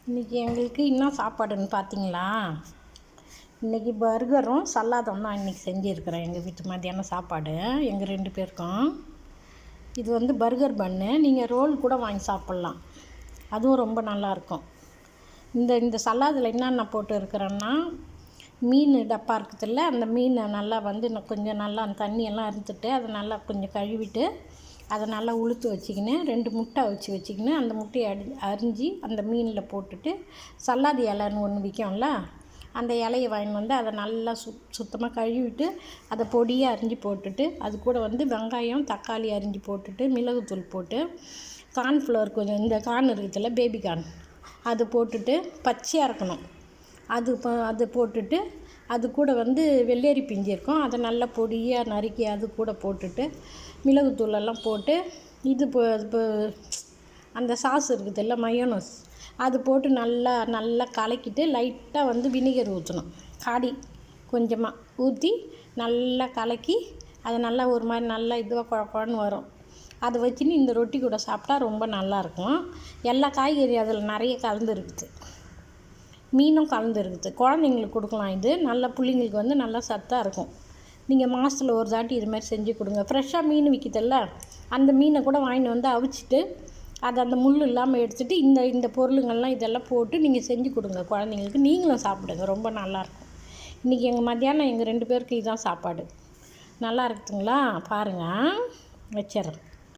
இன்றைக்கி எங்களுக்கு என்ன சாப்பாடுன்னு பார்த்தீங்களா? இன்றைக்கி பர்கரும் சல்லாதம் தான் இன்றைக்கி செஞ்சுருக்கிறேன். எங்கள் வீட்டு மத்தியானம் சாப்பாடு எங்கள் 2 பேருக்கும். இது வந்து பர்கர் பன்னு. நீங்கள் ரோல் கூட வாங்கி சாப்பிட்லாம், அதுவும் ரொம்ப நல்லாயிருக்கும். இந்த சல்லாதில் என்னென்ன போட்டு இருக்கிறேன்னா, மீன் டப்பா இருக்குதுல்ல, அந்த மீனை நல்லா வந்து கொஞ்சம் நல்லா அந்த தண்ணியெல்லாம் அறுத்துட்டு அதை நல்லா கொஞ்சம் கழுவிட்டு அதை நல்லா உளுத்து வச்சுக்கின்னு 2 முட்டை வச்சுக்கின்னு அந்த முட்டையை அரிஞ்சு அந்த மீனில் போட்டுட்டு சல்லாதி இலைன்னு ஒன்று விற்கும்ல, அந்த இலையை வாங்கின்னு வந்து அதை நல்லா சுத்தமாக கழுவிட்டு அதை பொடியாக அரிஞ்சு போட்டுட்டு அது கூட வந்து வெங்காயம் தக்காளி அரிஞ்சு போட்டுட்டு மிளகுத்தூள் போட்டு கார்ன்ஃப்ளவர் கொஞ்சம் இந்த கார்ன் இருக்குதுல்ல பேபி கார்ன் அது போட்டுட்டு பச்சையாக இருக்கணும் அது போட்டுட்டு அது கூட வந்து வெள்ளரி பிஞ்சு இருக்கும், அதை நல்லா பொடியாக நறுக்கி அது கூட போட்டுட்டு மிளகுத்தூளெல்லாம் போட்டு இப்போ அந்த சாஸ் இருக்குதுல்ல மயோனஸ் அது போட்டு நல்லா கலக்கிட்டு லைட்டாக வந்து வினிகர் ஊற்றணும், காடி கொஞ்சமாக ஊற்றி நல்லா கலக்கி அதை நல்லா ஒரு மாதிரி நல்லா இதுவாக குழன்னு வரும். அதை வச்சுன்னு இந்த ரொட்டி கூட சாப்பிட்டா ரொம்ப நல்லாயிருக்கும். எல்லா காய்கறி அதில் நிறைய கலந்து இருக்குது, மீனும் கலந்து இருக்குது. குழந்தைங்களுக்கு கொடுக்கலாம். இது நல்ல பிள்ளைங்களுக்கு வந்து நல்லா சத்தாக இருக்கும். நீங்கள் மாதத்தில் ஒரு தாட்டி இது மாதிரி செஞ்சு கொடுங்க. ஃப்ரெஷ்ஷாக மீன் விற்கிதில்ல, அந்த மீனை கூட வாங்கிட்டு வந்து அவிச்சிட்டு அதை அந்த முள் இல்லாமல் எடுத்துகிட்டு இந்த பொருளுங்கள்லாம் இதெல்லாம் போட்டு நீங்கள் செஞ்சு கொடுங்க குழந்தைங்களுக்கு. நீங்களும் சாப்பிடுங்க, ரொம்ப நல்லாயிருக்கும். இன்றைக்கி எங்கள் மத்தியானம் எங்கள் 2 பேருக்கு இதுதான் சாப்பாடு. நல்லா இருக்குதுங்களா? பாருங்கள், வச்சிட்றேன்.